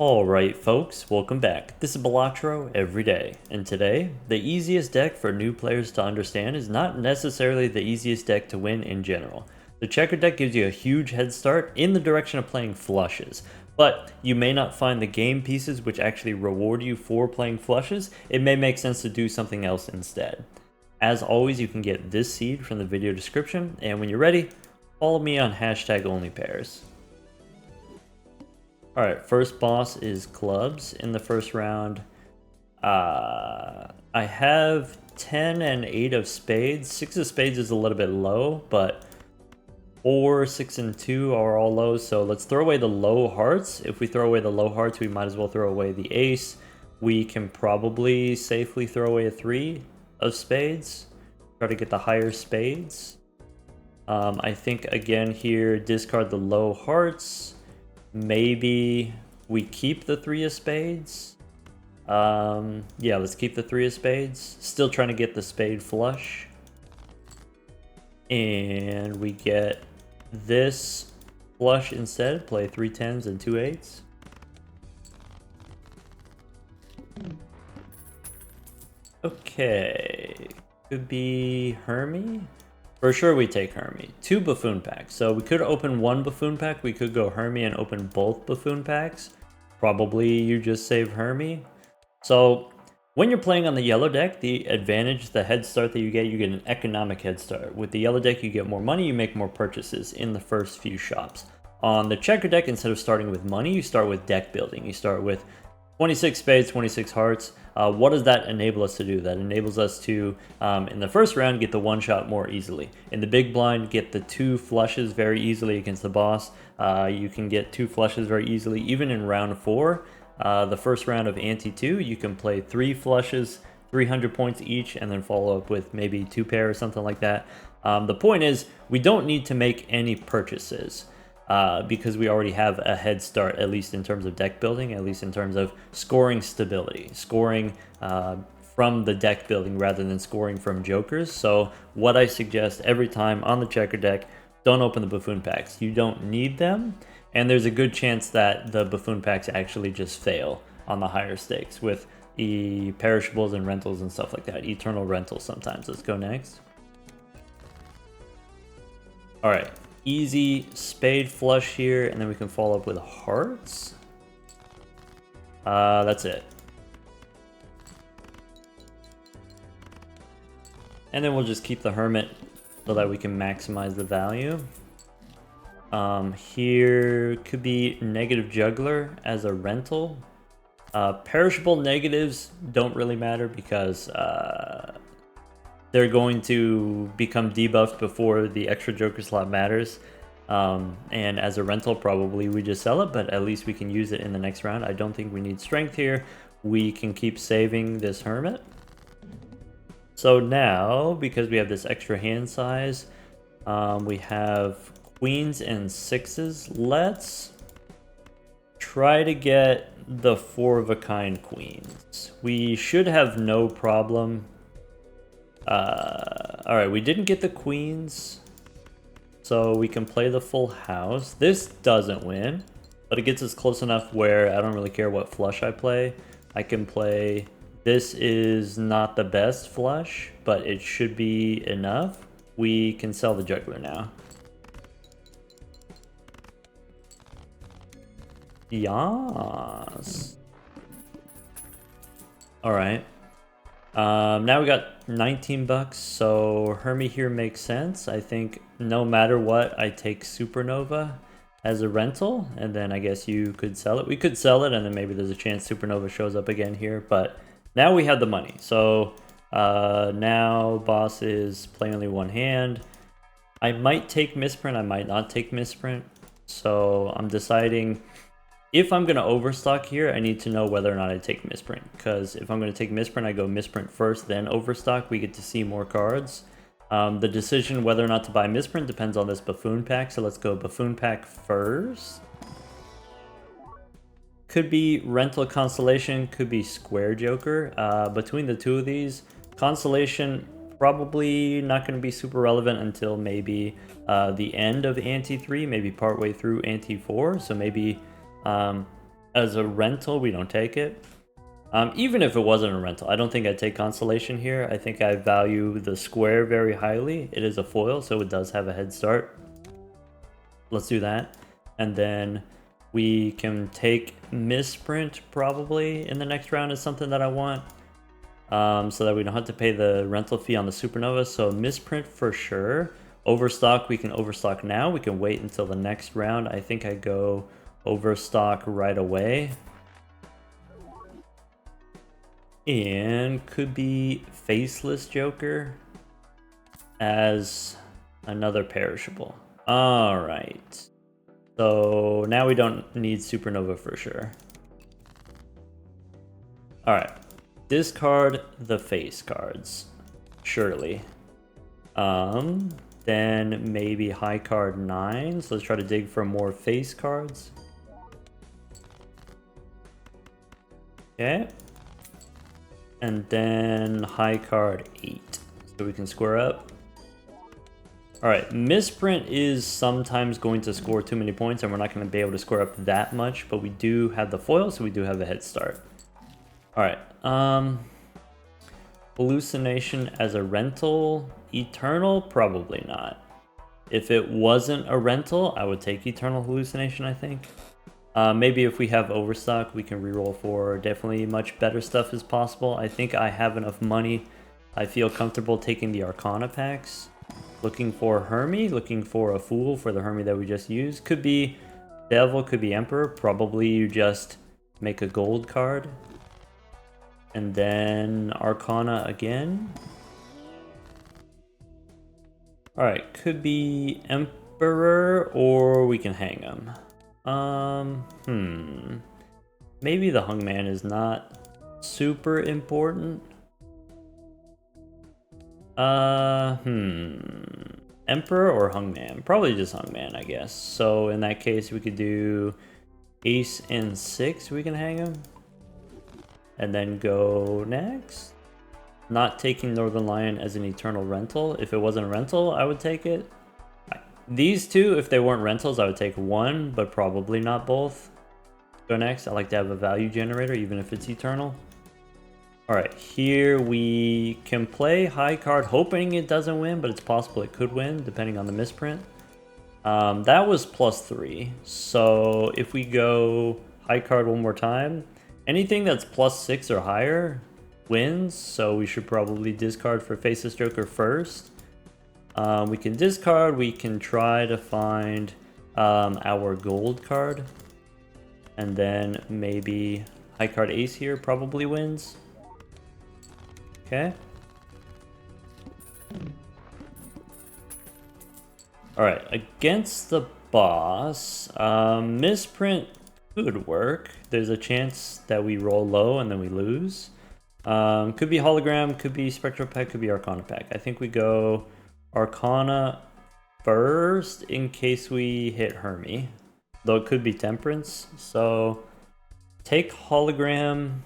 Alright folks, welcome back. This is Balatro every day, and today, the easiest deck for new players to understand is not necessarily the easiest deck to win in general. The Checkered Deck gives you a huge head start in the direction of playing flushes, but you may not find the game pieces which actually reward you for playing flushes. It may make sense to do something else instead. As always, you can get this seed from the video description, and when you're ready, follow me on #onlypairs. Alright, first boss is clubs in the first round. I have 10 and 8 of spades. 6 of spades is a little bit low, but 4, 6, and 2 are all low, so let's throw away the low hearts. If we throw away the low hearts, we might as well throw away the ace. We can probably safely throw away a 3 of spades. Try to get the higher spades. I think, again, here, discard the low hearts. Maybe we keep the 3 of spades. Yeah, let's keep the 3 of spades. Still trying to get the spade flush. And we get this flush instead. Play 3 10s and 2 8s. Okay. Could be Hermie. For sure we take Hermie. 2 buffoon packs. So we could open 1 buffoon pack. We could go Hermie and open both buffoon packs. Probably you just save Hermie. So when you're playing on the yellow deck, the advantage, the head start that you get an economic head start. With the yellow deck, you get more money, you make more purchases in the first few shops. On the checker deck, instead of starting with money, you start with deck building. You start with 26 spades, 26 hearts. What does that enable us to do? That enables us to, in the first round, get the 1-shot more easily. In the big blind, get the 2 flushes very easily against the boss. You can get 2 flushes very easily. Even in round 4, the first round of ante 2, you can play 3 flushes, 300 points each, and then follow up with maybe 2 pair or something like that. The point is, we don't need to make any purchases. Because we already have a head start, at least in terms of deck building, at least in terms of scoring stability, scoring from the deck building rather than scoring from jokers. So what I suggest every time on the checker deck, don't open the buffoon packs. You don't need them, and there's a good chance that the buffoon packs actually just fail on the higher stakes with the perishables and rentals and stuff like that. Eternal rentals sometimes. Let's go next. All right. Easy spade flush here, and then we can follow up with hearts. That's it. And then we'll just keep the hermit so that we can maximize the value. Here could be negative juggler as a rental. Perishable negatives don't really matter because they're going to become debuffed before the extra joker slot matters. And as a rental, probably we just sell it, but at least we can use it in the next round. I don't think we need strength here. We can keep saving this hermit. So now, because we have this extra hand size, we have queens and 6s. Let's try to get the 4-of-a-kind queens. We should have no problem. Alright, we didn't get the queens, so we can play the full house. This doesn't win, but it gets us close enough where I don't really care what flush I play. I can play, this is not the best flush, but it should be enough. We can sell the juggler now. Yes. Alright. Now we got 19 bucks, so Hermie here makes sense. I think no matter what, I take Supernova as a rental, and then I guess you could sell it. We could sell it, and then maybe there's a chance Supernova shows up again here, but now we have the money. So now boss is playing only 1 hand. I might take misprint, I might not take misprint, so I'm deciding. If I'm going to overstock here, I need to know whether or not I take misprint. Because if I'm going to take misprint, I go misprint first, then overstock. We get to see more cards. The decision whether or not to buy misprint depends on this buffoon pack. So let's go buffoon pack first. Could be rental constellation, could be square joker. Between the two of these, constellation probably not going to be super relevant until maybe the end of ante 3, maybe partway through ante 4. So maybe As a rental, we don't take it. Even if it wasn't a rental, I don't think I'd take Constellation here. I think I value the square very highly. It is a foil, so it does have a head start. Let's do that. And then we can take Misprint probably in the next round is something that I want. So that we don't have to pay the rental fee on the Supernova. So Misprint for sure. Overstock, we can overstock now. We can wait until the next round. I think I go overstock right away. And could be Faceless Joker as another perishable. Alright. So now we don't need Supernova for sure. Alright. Discard the face cards. Surely. Then maybe high card 9. So let's try to dig for more face cards. Okay. And then high card 8. So we can square up. Alright, Misprint is sometimes going to score too many points and we're not going to be able to score up that much, but we do have the foil, so we do have a head start. Alright, Hallucination as a rental. Eternal? Probably not. If it wasn't a rental, I would take Eternal Hallucination, I think. Maybe if we have overstock, we can reroll for definitely much better stuff as possible. I think I have enough money. I feel comfortable taking the Arcana packs. Looking for Hermie, looking for a Fool for the Hermie that we just used. Could be Devil, could be Emperor. Probably you just make a gold card. And then Arcana again. Alright, could be Emperor, or we can hang him. Maybe the Hungman is not super important. Emperor or Hungman? Probably just Hungman, I guess. So in that case, we could do Ace and 6. We can hang him. And then go next. Not taking Northern Lion as an eternal rental. If it wasn't a rental, I would take it. These two, if they weren't rentals, I would take one, but probably not both. Go next. I like to have a value generator, even if it's eternal. Alright, here we can play high card, hoping it doesn't win, but it's possible it could win, depending on the misprint. That was +3. So if we go high card one more time, anything that's +6 or higher wins, so we should probably discard for Faceless Joker first. We can discard, we can try to find our gold card, and then maybe high card Ace here probably wins. Okay. Alright, against the boss, misprint could work. There's a chance that we roll low and then we lose. Could be hologram, could be spectral pack, could be arcana pack. I think we go Arcana first in case we hit Hermie. Though it could be Temperance. So take hologram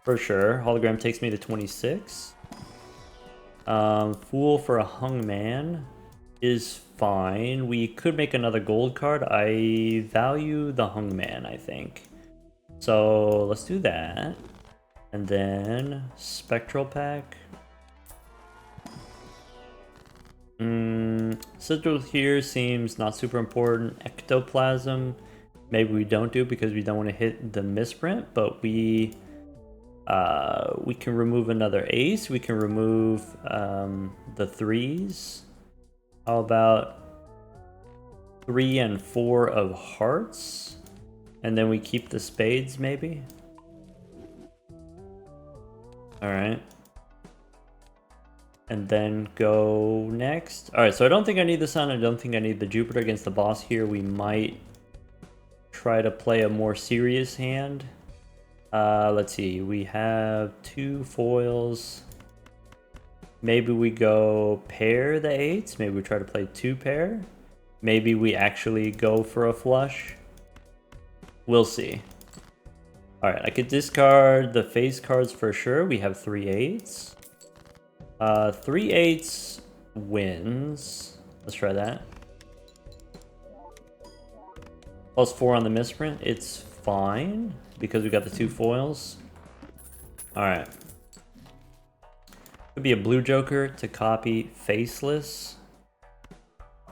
for sure. Hologram takes me to 26. Fool for a Hungman is fine. We could make another gold card. I value the Hungman, I think. So let's do that. And then Spectral Pack. Sigil here seems not super important. Ectoplasm, maybe we don't do because we don't want to hit the misprint, but we can remove another ace. We can remove the 3s. How about 3 and 4 of hearts? And then we keep the spades, maybe? Alright. And then go next. Alright, so I don't think I need the sun. I don't think I need the Jupiter against the boss here. We might try to play a more serious hand. Let's see. We have 2 foils. Maybe we go pair the 8s. Maybe we try to play 2 pair. Maybe we actually go for a flush. We'll see. Alright, I could discard the face cards for sure. We have 3 8s. 3 8s wins. Let's try that. +4 on the misprint. It's fine because we got the 2 foils. Alright. Could be a blue joker to copy Faceless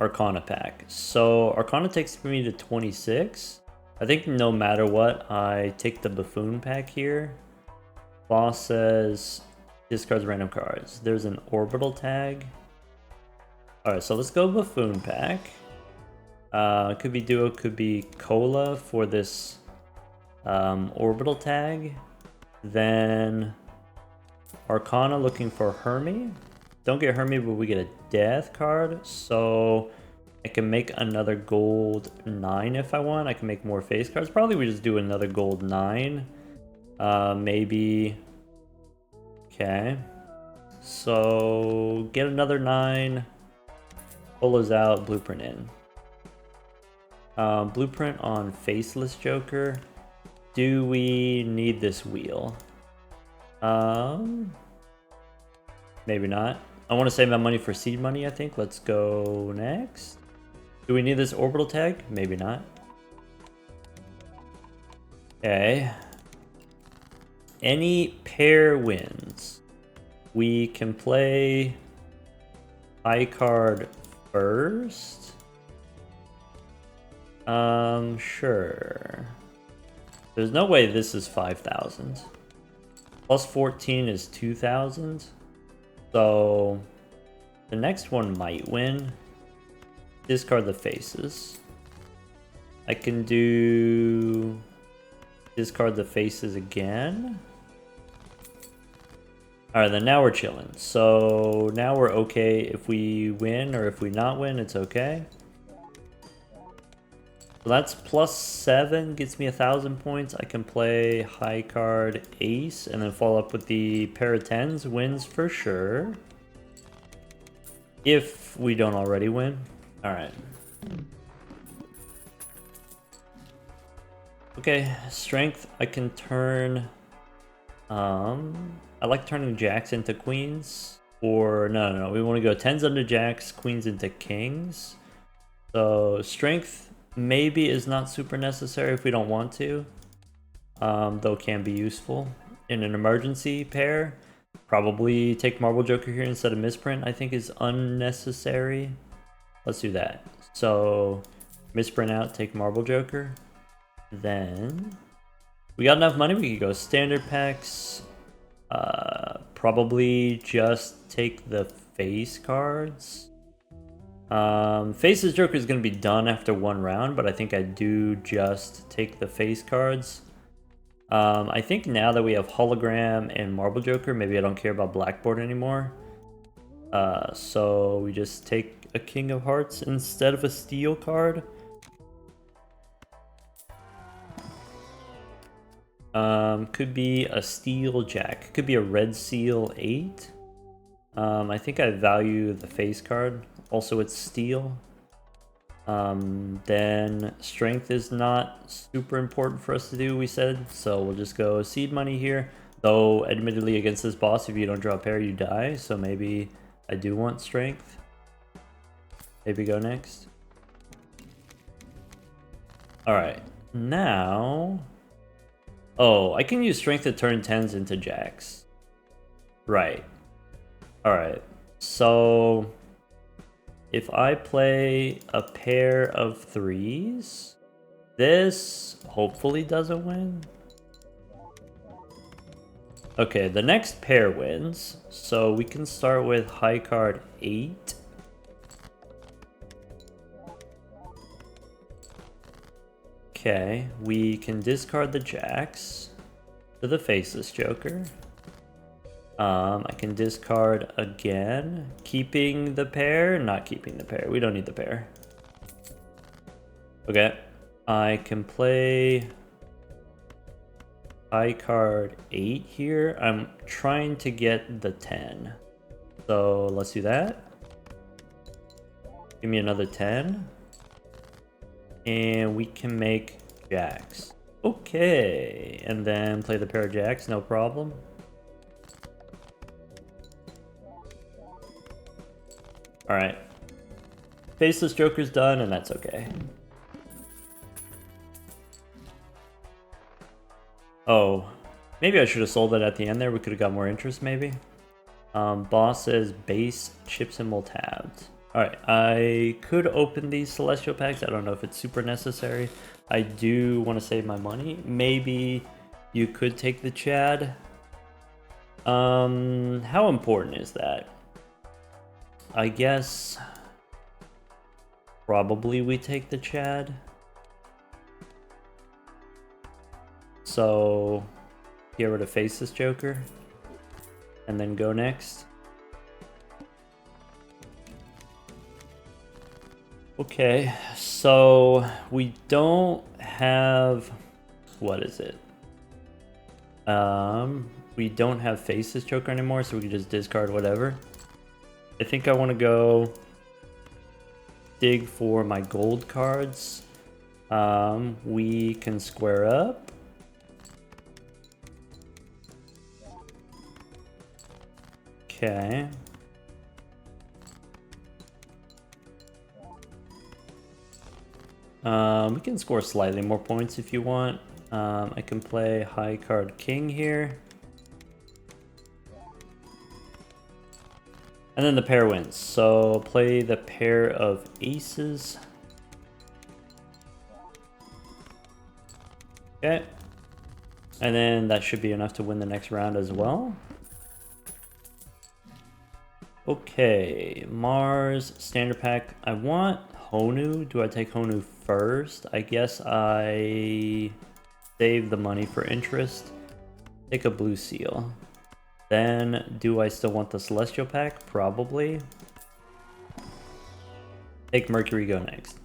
Arcana pack. So Arcana takes me to 26. I think no matter what, I take the Buffoon pack here. Boss says discards random cards. There's an orbital tag. Alright, so let's go Buffoon pack. Could be duo, could be Cola for this orbital tag. Then Arcana looking for Hermie. Don't get Hermie, but we get a death card. So I can make another gold 9 if I want. I can make more face cards. Probably we just do another gold 9. Maybe. Okay. So get another 9. Polo's out, blueprint in. Blueprint on Faceless Joker. Do we need this wheel? Maybe not. I want to save my money for seed money, I think. Let's go next. Do we need this orbital tag? Maybe not. Okay. Any pair wins. We can play high card first. Sure. There's no way this is 5,000. Plus 14 is 2,000. So the next one might win. Discard the faces. I can do discard the faces again. Alright, then now we're chilling. So now we're okay if we win, or if we not win, it's okay. So that's +7, gets me 1,000 points. I can play high card ace and then follow up with the pair of 10s. Wins for sure. If we don't already win. Alright. Okay, strength. I can turn... I like turning jacks into queens. Or, no. We want to go 10s into jacks, queens into kings. So, strength maybe is not super necessary if we don't want to. Though can be useful. In an emergency pair, probably take Marble Joker here instead of misprint, I think is unnecessary. Let's do that. So, misprint out, take Marble Joker. Then, we got enough money, we could go standard packs. Probably just take the face cards. Faces Joker is going to be done after one round, but I think I do just take the face cards. I think now that we have Hologram and Marble Joker, maybe I don't care about Blackboard anymore. So we just take a King of Hearts instead of a Steel card. Could be a Steel Jack. Could be a Red Seal 8. I think I value the face card. Also, it's Steel. Then Strength is not super important for us to do, we said. So we'll just go seed money here. Though, admittedly, against this boss, if you don't draw a pair, you die. So maybe I do want Strength. Maybe go next. Alright, now... Oh, I can use Strength to turn 10s into jacks. Right. Alright, so... If I play a pair of 3s, this hopefully doesn't win. Okay, the next pair wins, so we can start with high card 8. Okay, we can discard the jacks to the Faceless Joker. I can discard again, keeping the pair, not keeping the pair. We don't need the pair. Okay, I can play high card 8 here. I'm trying to get the 10. So let's do that. Give me another 10. And we can make jacks. Okay, and then play the pair of jacks, no problem. Alright. Faceless Joker's done, and that's okay. Oh, maybe I should have sold it at the end there. We could have got more interest, maybe. Boss says base chips and tabs. Alright, I could open these celestial packs. I don't know if it's super necessary. I do want to save my money. Maybe you could take the Chad. How important is that? I guess probably we take the Chad. So get rid of face this Joker and then go next. Okay, so we don't have, what is it? We don't have Faces Joker anymore, so we can just discard whatever. I think I want to go dig for my gold cards. We can square up. Okay. We can score slightly more points if you want. I can play high card king here. And then the pair wins. So play the pair of aces. Okay. And then that should be enough to win the next round as well. Okay, Mars, standard pack. I want Honu. Do I take Honu first? I guess I save the money for interest. Take a blue seal. Then, do I still want the Celestial pack? Probably. Take Mercury, go next.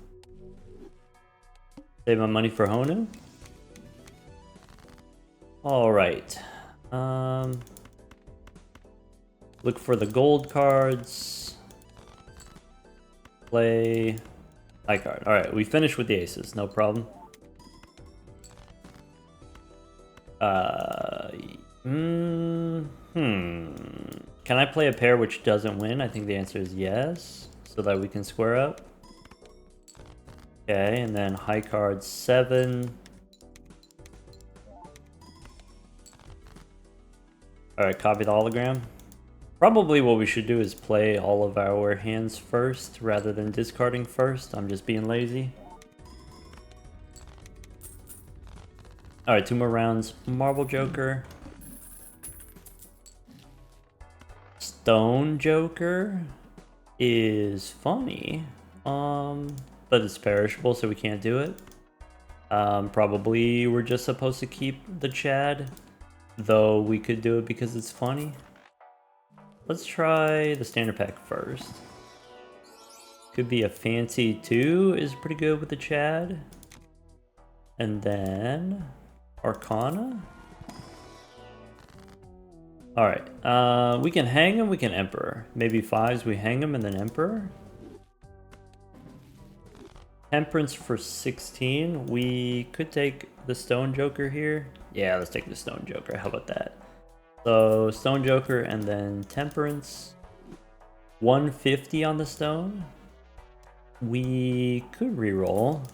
Save my money for Honu. Alright. Look for the gold cards. Play high card. Alright, we finished with the aces, no problem. Can I play a pair which doesn't win? I think the answer is yes, so that we can square up. Okay, and then high card 7. Alright, copy the hologram. Probably what we should do is play all of our hands first rather than discarding first. I'm just being lazy. Alright, 2 more rounds. Marble Joker. Stone Joker is funny. But it's perishable, so we can't do it. Probably we're just supposed to keep the Chad, though we could do it because it's funny. Let's try the standard pack first. Could be a fancy 2 is pretty good with the Chad. And then Arcana. Alright, we can hang him, we can Emperor. Maybe 5s, we hang him and then Emperor. Temperance for 16. We could take the Stone Joker here. Yeah, let's take the Stone Joker. How about that? So, Stone Joker and then Temperance. 150 on the Stone. We could reroll.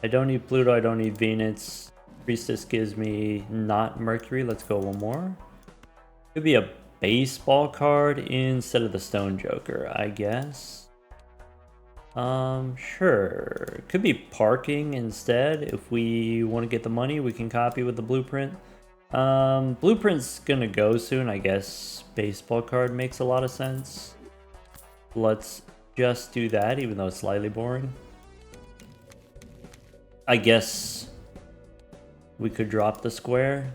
I don't need Pluto, I don't need Venus. Priestess gives me not Mercury. Let's go one more. Could be a baseball card instead of the Stone Joker, I guess. Sure. Could be parking instead. If we want to get the money, we can copy with the blueprint. Blueprint's gonna go soon, I guess. Baseball card makes a lot of sense. Let's just do that, even though it's slightly boring. I guess we could drop the square.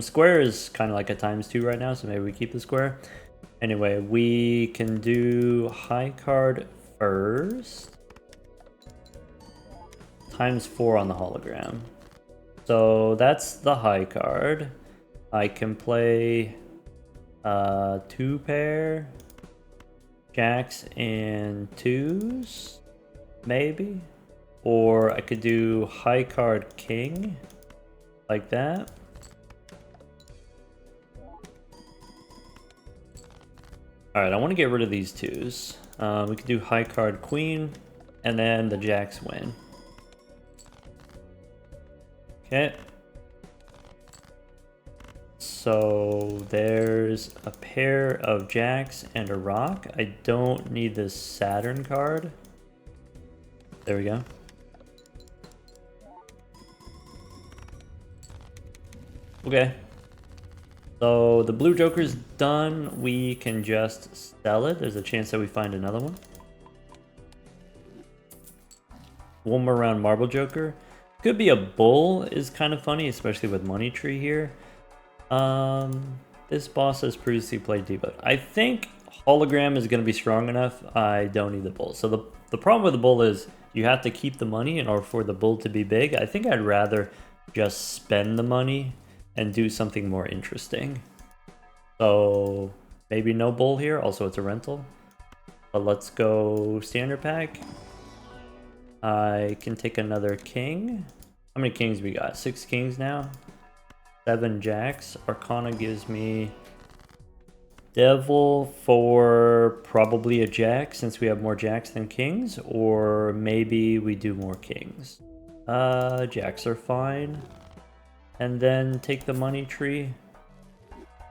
Square is kind of like a ×2 right now, so maybe we keep the square. Anyway, we can do high card first. ×4 on the hologram. So that's the high card. I can play 2 pair, jacks and 2s, maybe. Or I could do high card king, like that. Alright, I want to get rid of these 2s. We could do high card queen, and then the jacks win. Okay. So there's a pair of jacks and a rock. I don't need this Saturn card. There we go. Okay. So the blue joker's done. We can just sell it. There's a chance that we find another one. One more round marble joker. Could be a bull is kind of funny, especially with money tree here. This boss has previously played debuff. I think hologram is going to be strong enough. I don't need the bull. So the problem with the bull is you have to keep the money in order for the bull to be big. I think I'd rather just spend the money and do something more interesting. So maybe no bull here. Also, it's a rental. But let's go standard pack. I can take another king. How many kings we got? 6 kings now. 7 jacks. Arcana gives me devil for probably a jack since we have more jacks than kings. Or maybe we do more kings. Jacks are fine. And then take the money tree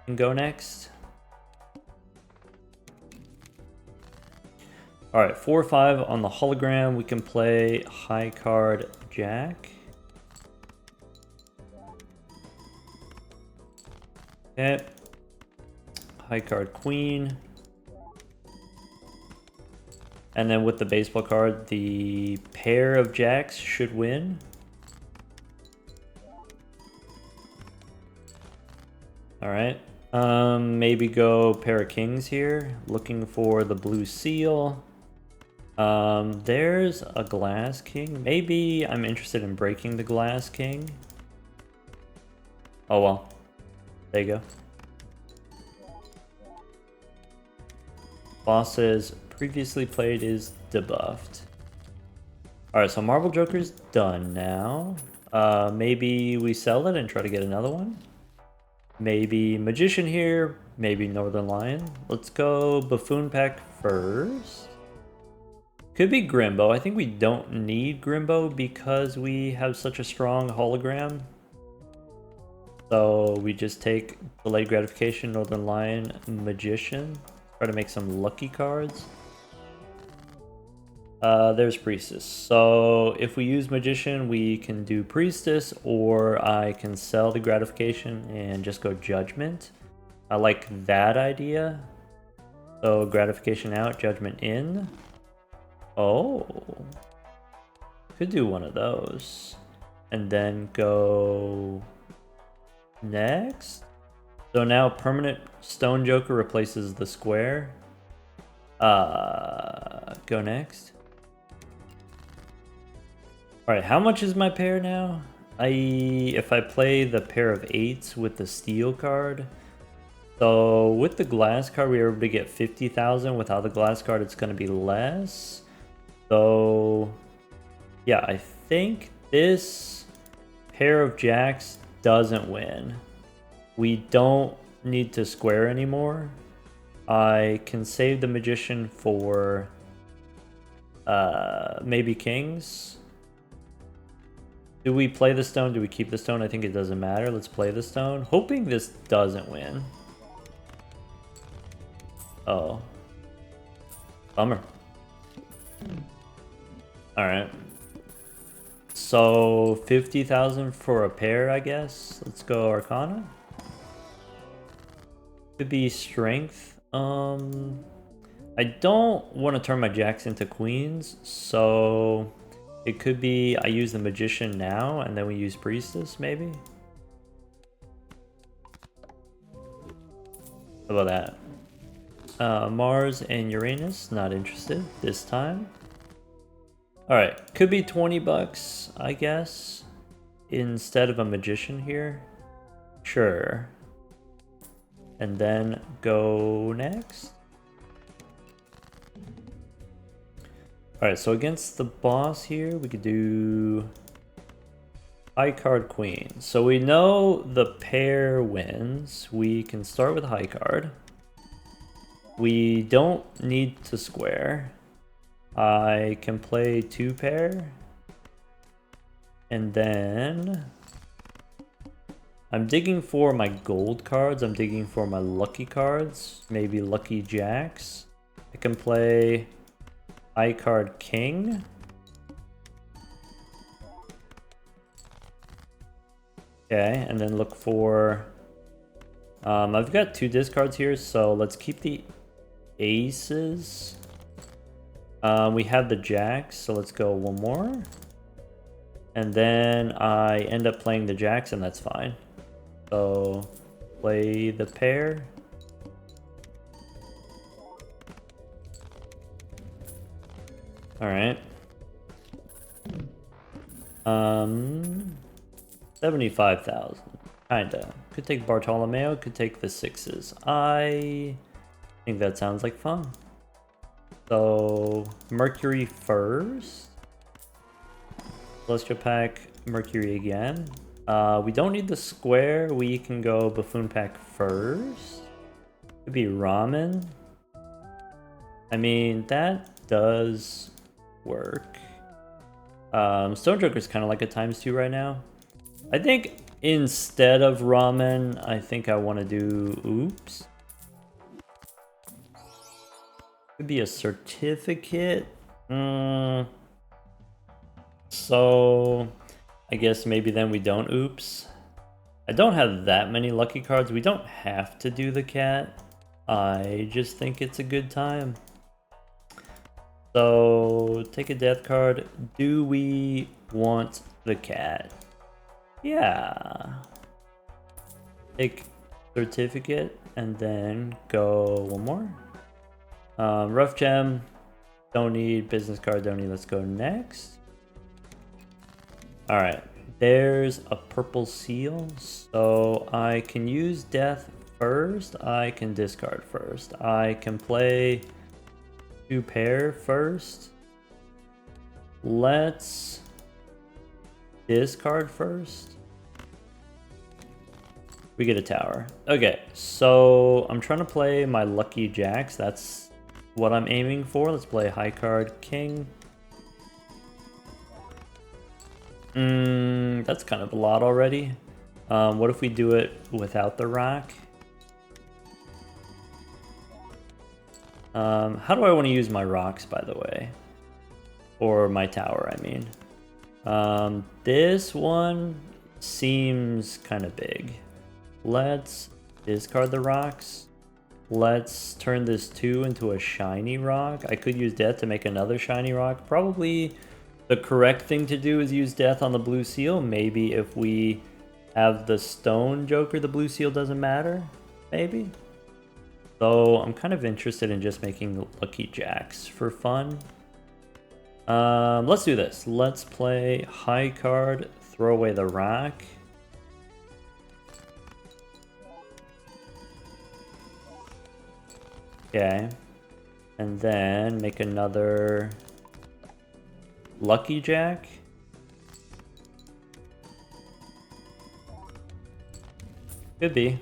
and go next. Alright, 4-5 on the hologram. We can play high card jack. Okay. High card queen. And then with the baseball card, the pair of jacks should win. Alright. Maybe go pair of kings here. Looking for the blue seal. There's a glass king. Maybe I'm interested in breaking the glass king. Oh well. There you go. Bosses previously played is debuffed. Alright, so Marble Joker's done now. Maybe we sell it and try to get another one. Maybe Magician here, maybe Northern Lion. Let's go Buffoon Pack first. Could be Grimbo. I think we don't need Grimbo because we have such a strong hologram. So we just take Delayed Gratification, Northern Lion, Magician. Try to make some lucky cards. There's Priestess. So if we use Magician, we can do Priestess, or I can sell the Gratification and just go Judgment. I like that idea. So Gratification out, Judgment in. Oh. Could do one of those. And then go next. So now permanent Stone Joker replaces the square. Go next. Alright, how much is my pair now? If I play the pair of 8s with the steel card. So with the glass card we were able to get 50,000. Without the glass card it's going to be less. So yeah, I think this pair of jacks doesn't win. We don't need to square anymore. I can save the Magician for maybe kings. Do we play the stone? Do we keep the stone? I think it doesn't matter. Let's play the stone. Hoping this doesn't win. Oh. Bummer. Alright. So 50,000 for a pair, I guess. Let's go Arcana. Could be strength. I don't want to turn my jacks into queens, so it could be I use the Magician now and then we use Priestess, maybe? How about that? Mars and Uranus, not interested this time. Alright, could be 20 bucks, I guess, instead of a Magician here. Sure. And then go next. Alright, so against the boss here, we could do high card queen. So we know the pair wins. We can start with high card. We don't need to square. I can play 2 pair. And then I'm digging for my gold cards. I'm digging for my lucky cards. Maybe lucky jacks. I can play high card king. Okay, and then look for... I've got 2 discards here, so let's keep the aces. We have the jacks, so let's go 1 more. And then I end up playing the jacks, and that's fine. So, play the pair. Alright. 75,000. Kinda. Could take Bartolomeo, could take the 6s. I think that sounds like fun. So, Mercury first. Celestial pack, Mercury again. We don't need the square. We can go Buffoon pack first. Could be Ramen. I mean, that does work. Stone Joker's kind of like a ×2 right now. I think instead of Ramen, I think I want to do Oops. Could be a certificate. So I guess maybe then we don't Oops. I don't have that many lucky cards. We don't have to do the cat. I just think it's a good time. So take a death card. Do we want the cat? Yeah. Take certificate and then go 1 more. Rough gem. Don't need business card. Don't need. Let's go next. All right. There's a purple seal. So I can use death first. I can discard first. I can play 2 pair first. Let's discard first. We get a tower. Okay, so I'm trying to play my lucky jacks. That's what I'm aiming for. Let's play high card king. That's kind of a lot already. What if we do it without the rock? How do I want to use my rocks, by the way? Or my tower, I mean. This one seems kind of big. Let's discard the rocks. Let's turn this 2 into a shiny rock. I could use death to make another shiny rock. Probably the correct thing to do is use death on the blue seal. Maybe if we have the stone joker, the blue seal doesn't matter. Maybe. So I'm kind of interested in just making lucky jacks for fun. Let's do this. Let's play high card, throw away the rock. Okay. And then make another lucky jack. Could be.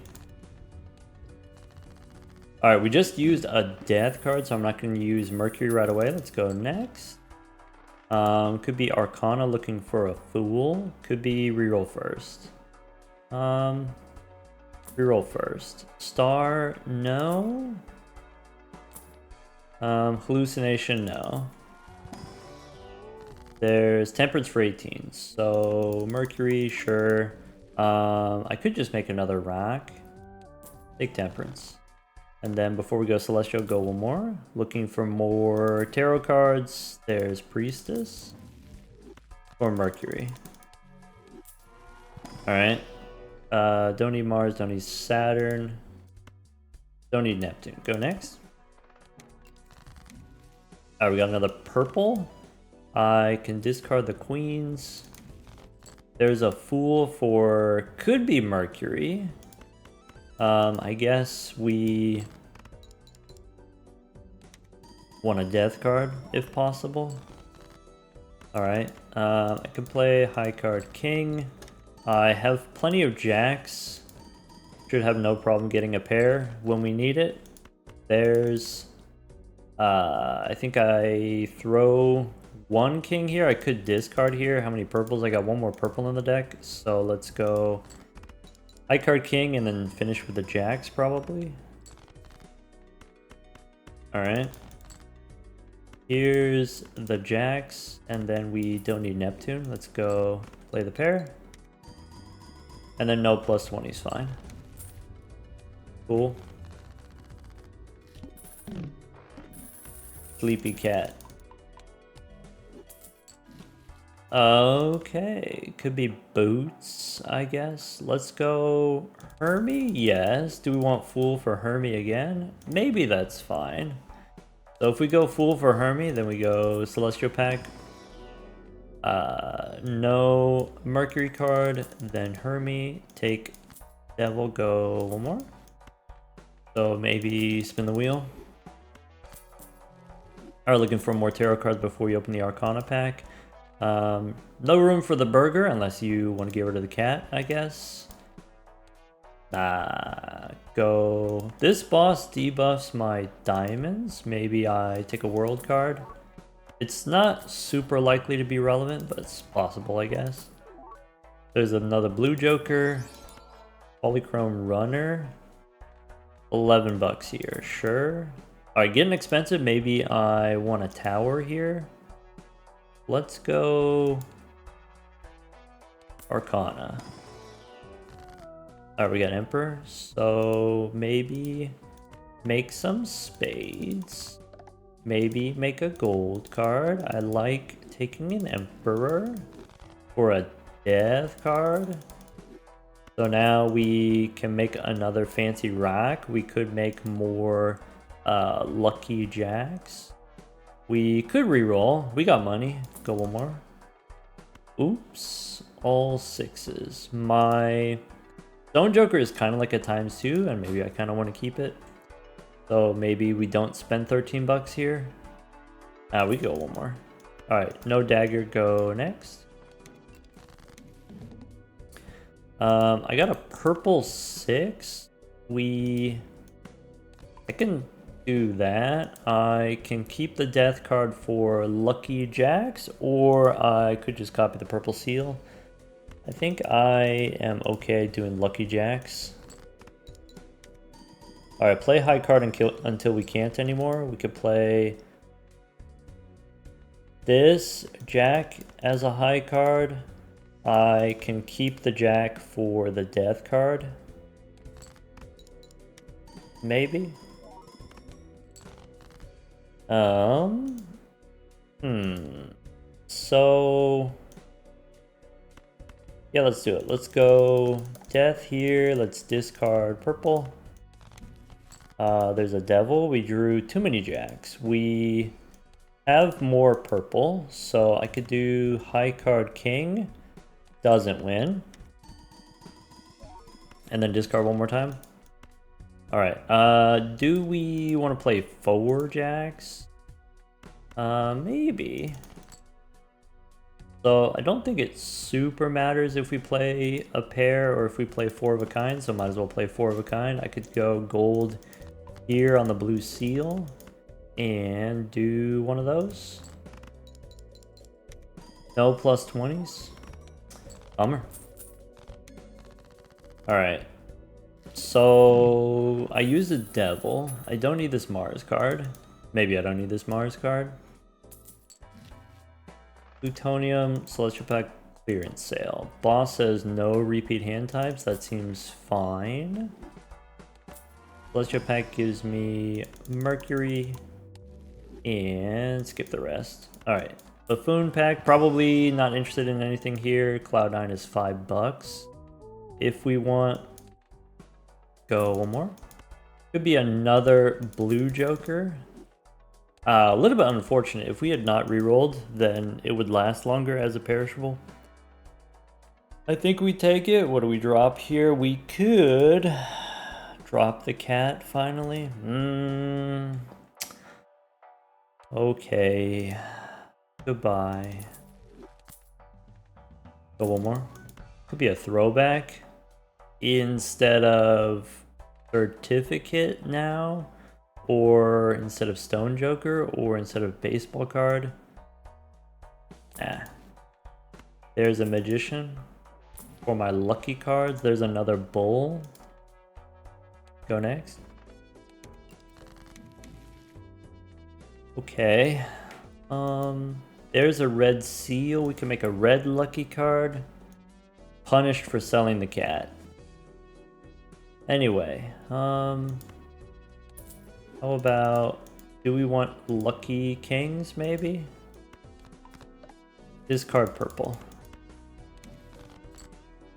Alright, we just used a death card, so I'm not going to use Mercury right away. Let's go next. Could be Arcana looking for a fool. Could be reroll first. Reroll first. Star, no. Hallucination, no. There's Temperance for 18, so Mercury, sure. I could just make another rock. Take Temperance. And then before we go Celestial, go 1 more. Looking for more tarot cards. There's Priestess. Or Mercury. Alright. Don't need Mars, don't need Saturn. Don't need Neptune. Go next. Alright, we got another purple. I can discard the queens. There's a fool for... could be Mercury. I guess we want a death card, if possible. Alright, I can play high card king. I have plenty of jacks. Should have no problem getting a pair when we need it. There's... I think I throw 1 king here. I could discard here. How many purples? I got 1 more purple in the deck. So let's go High card king and then finish with the jacks probably. Alright. Here's the jacks, and then we don't need Neptune. Let's go play the pair. And then no plus 20 is fine. Cool. Sleepy cat. Okay, could be boots, I guess. Let's go Hermie, yes. Do we want Fool for Hermie again? Maybe that's fine. So if we go Fool for Hermie, then we go Celestial Pack. No Mercury card, then Hermie, take Devil, go one more. So maybe spin the wheel. Are looking for more tarot cards before you open the Arcana pack. No room for the burger unless you want to get rid of the cat, I guess. Go. This boss debuffs my diamonds. Maybe I take a world card. It's not super likely to be relevant, but it's possible, I guess. There's another blue joker. Polychrome runner. 11 bucks here, sure. Alright, getting expensive. Maybe I want a tower here. Let's go Arcana. Alright, we got Emperor. So maybe make some spades. Maybe make a gold card. I like taking an Emperor for a death card. So now we can make another fancy rack. We could make more lucky jacks. We could reroll. We got money. Go one more. Oops. All sixes. My Stone Joker is kind of like a ×2, and maybe I kind of want to keep it. So maybe we don't spend 13 bucks here. We go one more. Alright, no dagger, go next. I got a purple 6. I can do that. I can keep the death card for lucky jacks, or I could just copy the purple seal. I think I am okay doing lucky jacks. Alright, play high card until we can't anymore. We could play this jack as a high card. I can keep the jack for the death card. Maybe. So yeah, let's do it. Let's go death here. Let's discard purple. There's a devil. We drew too many jacks. We have more purple, so I could do high card king. Doesn't win. And then discard one more time. Alright, do we want to play 4 jacks? Maybe. So I don't think it super matters if we play a pair or if we play 4 of a kind, so might as well play 4 of a kind. I could go gold here on the blue seal and do one of those. No plus 20s. Bummer. Alright. So I use the devil. I don't need this Mars card. Maybe I don't need this Mars card. Plutonium, Celestial Pack, clearance sale. Boss says no repeat hand types. That seems fine. Celestial Pack gives me Mercury. And skip the rest. Alright. Buffoon Pack, probably not interested in anything here. Cloud9 is 5 bucks. If we want, go one more. Could be another blue joker. A little bit unfortunate. If we had not rerolled, then it would last longer as a perishable. I think we take it. What do we drop here? We could drop the cat finally. Okay. Goodbye. Go one more. Could be a throwback instead of certificate now, or instead of Stone Joker, or instead of baseball card. There's a magician. For my lucky cards, there's another bull. Go next. Okay. There's a red seal. We can make a red lucky card. Punished for selling the cat. Anyway, how about, do we want lucky kings maybe? Discard purple.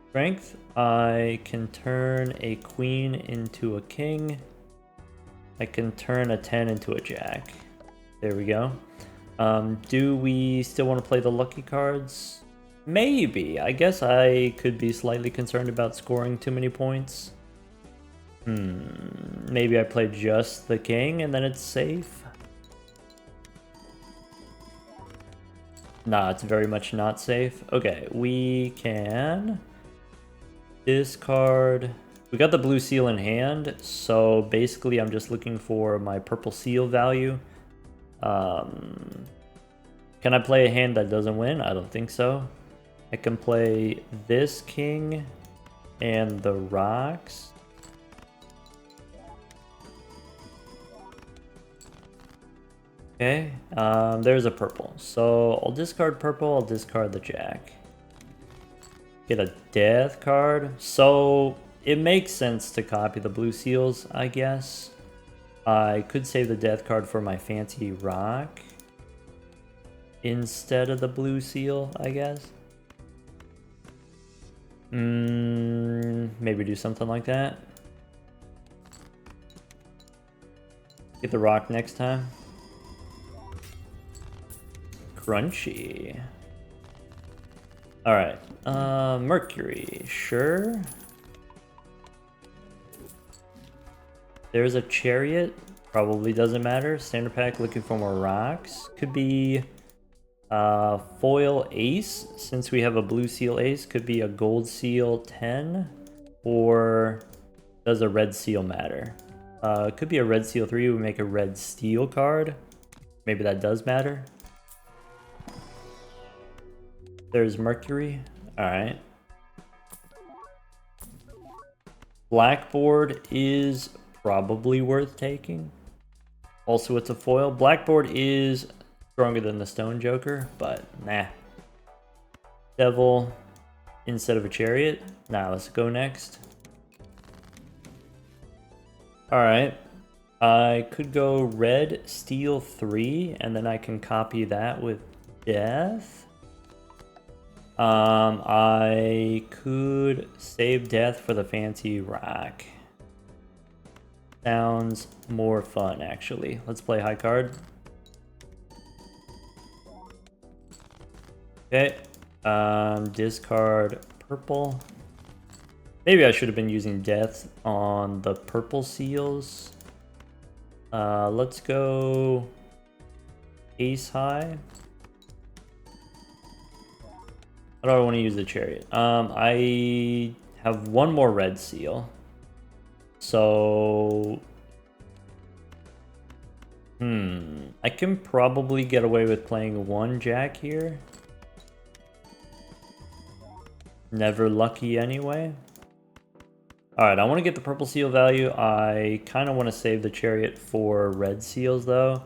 Strength, I can turn a queen into a king. I can turn a 10 into a jack. There we go. Do we still want to play the lucky cards? Maybe. I guess I could be slightly concerned about scoring too many points. Maybe I play just the king and then it's safe. Nah, it's very much not safe. Okay, we can discard. We got the blue seal in hand, so basically I'm just looking for my purple seal value. Can I play a hand that doesn't win? I don't think so. I can play this king and the rocks. Okay, there's a purple. So I'll discard purple, I'll discard the jack. Get a death card. So it makes sense to copy the blue seals, I guess. I could save the death card for my fancy rock instead of the blue seal, I guess. Maybe do something like that. Get the rock next time. Crunchy. Alright. Mercury. Sure. There's a chariot. Probably doesn't matter. Standard pack looking for more rocks. Could be foil ace. Since we have a blue seal ace. Could be a gold seal 10. Or does a red seal matter? Could be a red seal 3. We make a red steel card. Maybe that does matter. There's Mercury. Alright. Blackboard is probably worth taking. Also, it's a foil. Blackboard is stronger than the Stone Joker, but nah. Devil instead of a chariot. Nah, let's go next. Alright. I could go red, steel 3, and then I can copy that with death. I could save death for the fancy rock. Sounds more fun, actually. Let's play high card. Okay. Discard purple. Maybe I should have been using death on the purple seals. Let's go ace high. I don't want to use the chariot. I have one more red seal. So... I can probably get away with playing one jack here. Never lucky anyway. Alright, I want to get the purple seal value. I kind of want to save the chariot for red seals though.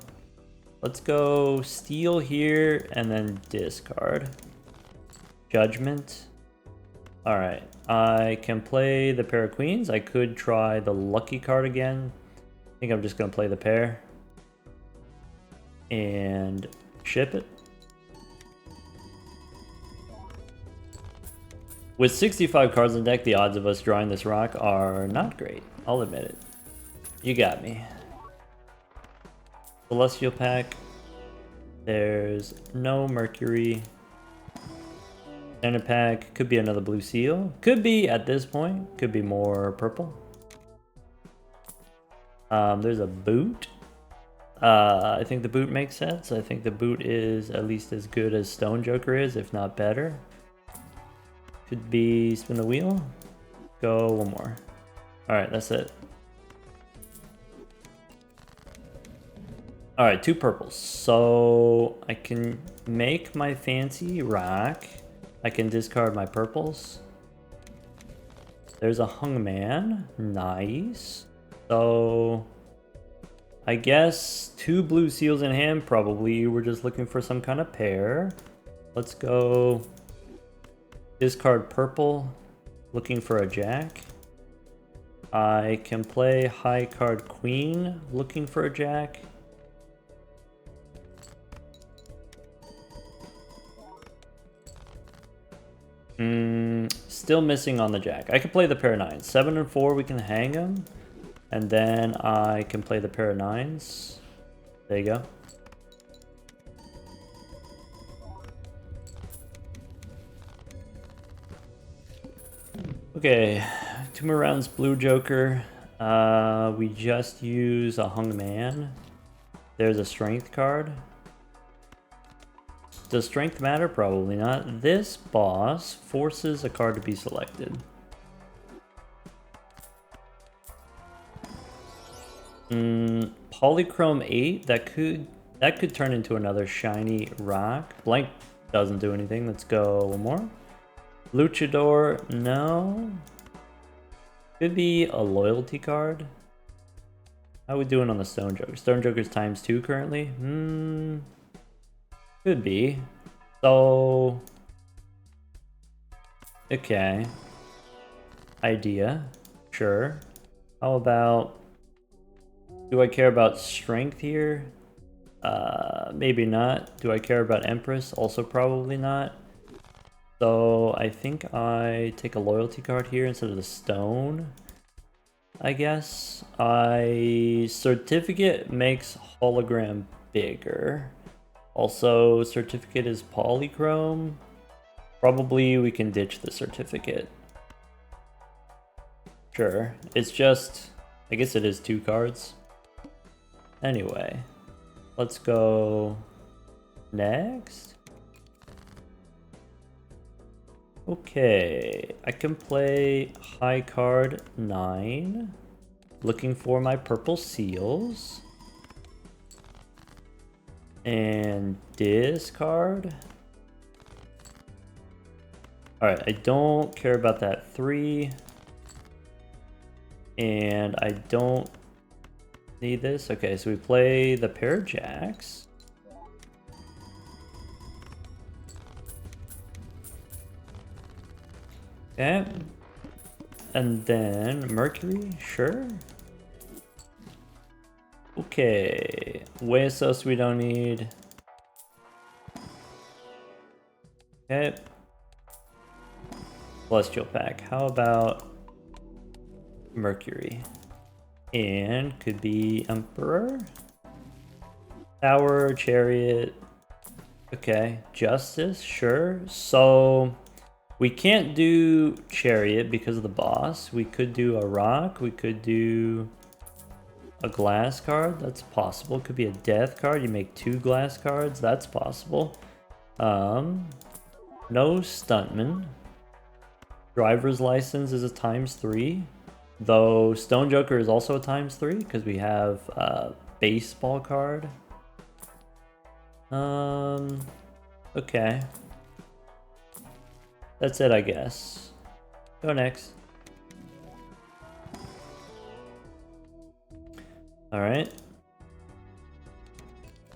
Let's go steel here and then discard. Judgment. Alright, I can play the pair of queens. I could try the lucky card again. I think I'm just going to play the pair. And ship it. With 65 cards in the deck, the odds of us drawing this rock are not great. I'll admit it. You got me. Celestial pack. There's no Mercury. Standard pack. Could be another blue seal. Could be at this point. Could be more purple. There's a boot. I think the boot makes sense. I think the boot is at least as good as Stone Joker is, if not better. Could be spin the wheel. Go one more. Alright, that's it. Alright, 2 purples. So I can make my fancy rock. I can discard my purples. There's a hung man. Nice. So I guess 2 blue seals in hand. Probably we're just looking for some kind of pair. Let's go discard purple, looking for a jack. I can play high card queen, looking for a jack. Still missing on the jack. I could play the pair of 9s. 7 and 4, we can hang them. And then I can play the pair of 9s. There you go. Okay, 2 more rounds, blue joker. We just use a hung man. There's a strength card. Does strength matter? Probably not. This boss forces a card to be selected. Polychrome 8, that could turn into another shiny rock. Blank doesn't do anything. Let's go one more. Luchador, no. Could be a loyalty card. How are we doing on the Stone Joker? Stone Joker's ×2 currently? Could be. So, okay. Idea. Sure. How about, do I care about strength here? Maybe not. Do I care about Empress? Also probably not. So I think I take a loyalty card here instead of the stone. I guess. Certificate makes hologram bigger. Also, certificate is polychrome. Probably we can ditch the certificate. Sure. It's just, I guess it is 2 cards. Anyway, let's go next. Okay, I can play high card 9. Looking for my purple seals. And discard. Alright, I don't care about that 3. And I don't need this. Okay, so we play the pair of jacks. Okay. And then Mercury, sure. Okay, Huesos we don't need. Okay. Celestial pack. How about Mercury? And could be Emperor? Tower, Chariot. Okay, Justice, sure. So we can't do Chariot because of the boss. We could do a rock. We could do a glass card. That's possible. Could be a death card. You make 2 glass cards. That's possible. No Stuntman. Driver's license is a ×3. Though Stone Joker is also a ×3 because we have a baseball card. Okay. That's it, I guess. Go next. Alright.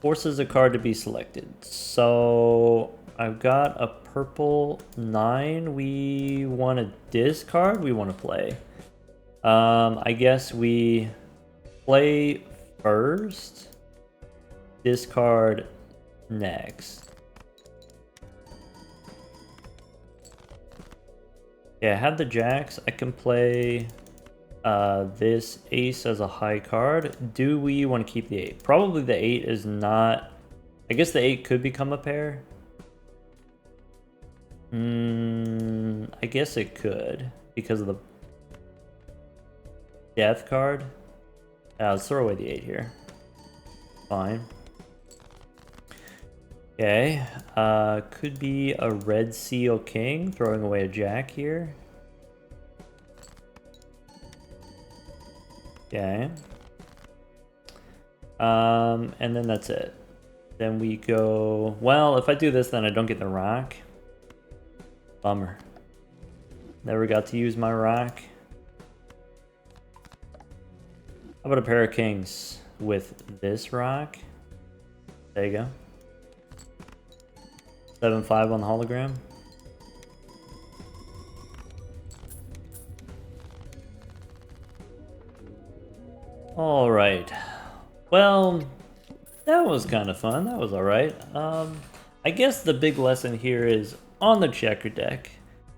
Forces a card to be selected. So I've got a purple 9. We want to discard? We want to play. I guess we play first. Discard next. Yeah, I have the jacks. I can play this ace as a high card. Do we want to keep the 8? Probably the 8 is not... I guess the 8 could become a pair. I guess it could because of the death card. Let's throw away the 8 here. Fine. Okay, could be a red seal king, throwing away a jack here. Okay. And then that's it. Then we go, well, if I do this, then I don't get the rock. Bummer. Never got to use my rock. How about a pair of kings with this rock? There you go. 7-5 on the hologram. Alright. Well, that was kind of fun. That was alright. I guess the big lesson here is on the checkered deck,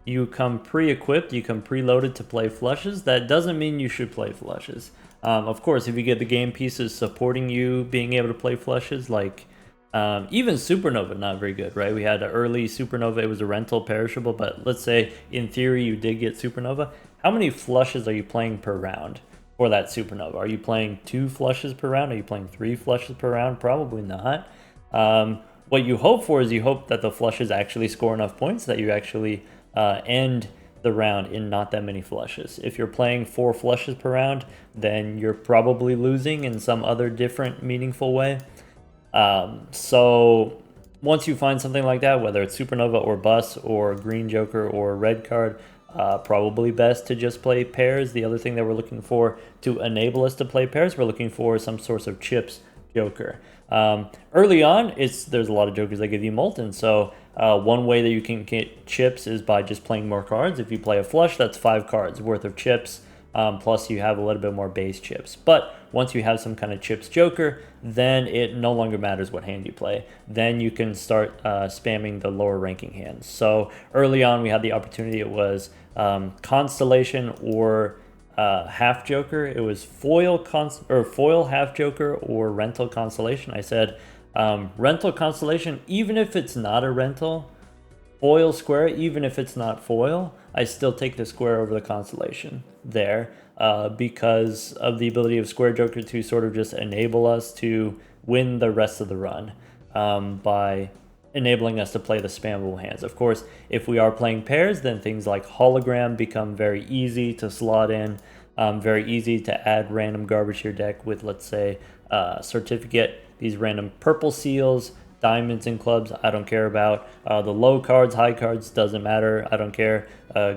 you come pre-equipped, you come preloaded to play flushes. That doesn't mean you should play flushes. Of course, if you get the game pieces supporting you being able to play flushes, like even Supernova, not very good, right? We had an early Supernova, it was a rental perishable, but let's say in theory you did get Supernova. How many flushes are you playing per round for that Supernova? Are you playing 2 flushes per round? Are you playing 3 flushes per round? Probably not. What you hope for is you hope that the flushes actually score enough points that you actually end the round in not that many flushes. If you're playing 4 flushes per round, then you're probably losing in some other different meaningful way. So once you find something like that, whether it's Supernova or Bus or Green Joker or Red Card, probably best to just play pairs. The other thing that we're looking for to enable us to play pairs, we're looking for some source of chips Joker. Early on, there's a lot of Jokers that give you Molten, so one way that you can get chips is by just playing more cards. If you play a flush, that's 5 cards worth of chips, plus you have a little bit more base chips. But once you have some kind of chips Joker, then it no longer matters what hand you play. Then you can start spamming the lower ranking hands. So early on, we had the opportunity. It was Constellation or half Joker. It was foil half Joker or rental Constellation. I said rental Constellation, even if it's not a rental. Foil square, even if it's not foil, I still take the square over the Constellation there because of the ability of Square Joker to sort of just enable us to win the rest of the run by enabling us to play the spammable hands. Of course, if we are playing pairs, then things like Hologram become very easy to slot in, very easy to add random garbage to your deck with, let's say, Certificate, these random purple seals, diamonds and clubs, I don't care about. The low cards, high cards, doesn't matter, I don't care.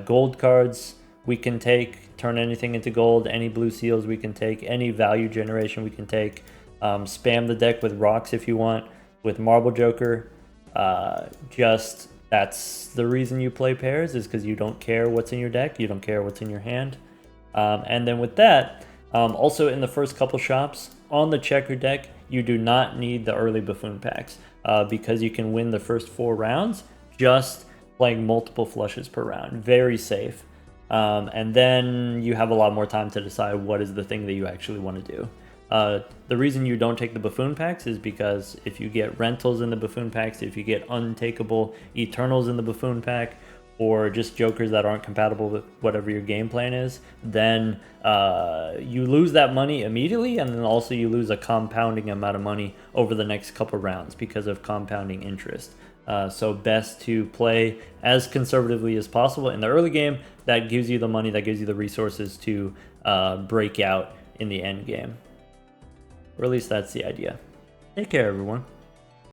Gold cards we can take, turn anything into gold. Any blue seals we can take, any value generation we can take. Spam the deck with rocks if you want, with Marble Joker. Just that's the reason you play pairs, is because you don't care what's in your deck, you don't care what's in your hand. And then with that, also in the first couple shops on the Checkered deck, you do not need the early Buffoon packs because you can win the first 4 rounds just playing multiple flushes per round. Very safe. And then you have a lot more time to decide what is the thing that you actually want to do. The reason you don't take the Buffoon packs is because if you get rentals in the Buffoon packs, if you get untakeable Eternals in the Buffoon pack, or just Jokers that aren't compatible with whatever your game plan is, then you lose that money immediately, and then also you lose a compounding amount of money over the next couple rounds because of compounding interest. So best to play as conservatively as possible in the early game. That gives you the money, that gives you the resources to break out in the end game. Or at least that's the idea. Take care, everyone.